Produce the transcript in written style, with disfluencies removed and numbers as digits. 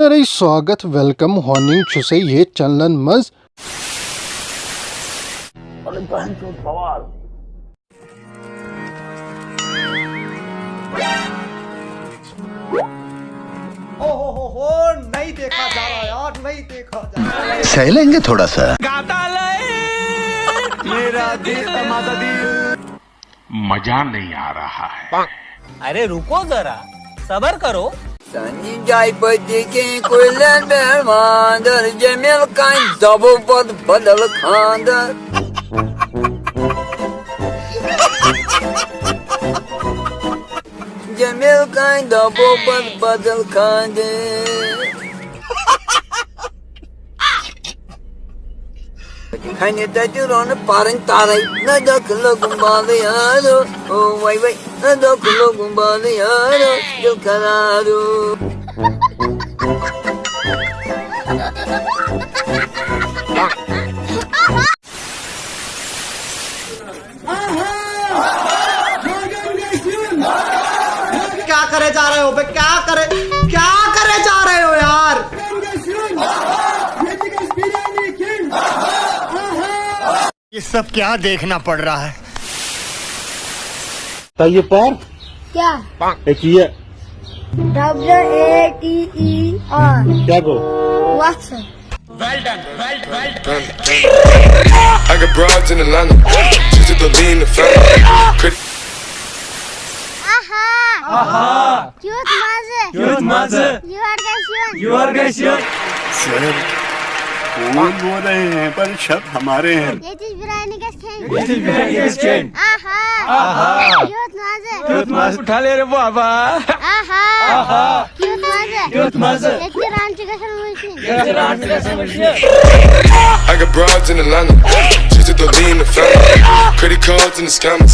अरे स्वागत welcome horning छुसे ये चलन मज हो नहीं देखा जा रहा यार, नहीं देखा जा रहा। सह लेंगे थोड़ा सा। मेरा दिल मजा नहीं आ रहा है। अरे रुको जरा, सबर करो। Sani jai pati ke kulen bermandır, Cemil kayn double badal khandır. Cemil kayn double badal khandır. Hani tacır onu parın taray, ne dokulu gumbalı yaro, oh vay vay, ne dokulu gumbalı yaro, dil kararı. क्या करे जा रहे हो बे, क्या करे जा रहे हो यार। ये सब क्या देखना पड़ रहा है। ये पर क्या एक ये WATER क्या को WhatsApp I got broads in Atlanta, just to lean the family. Cute Maze You are sir कौन बोल रहे हैं, पर शब्द हमारे हैं। ये चीज बिरानी का स्कैन Cute Maze उठा ले रे बाबा। Cute Maze एक रांची का समझिए I got broads in Atlanta, just to lean the family. Credit cards and the scammers.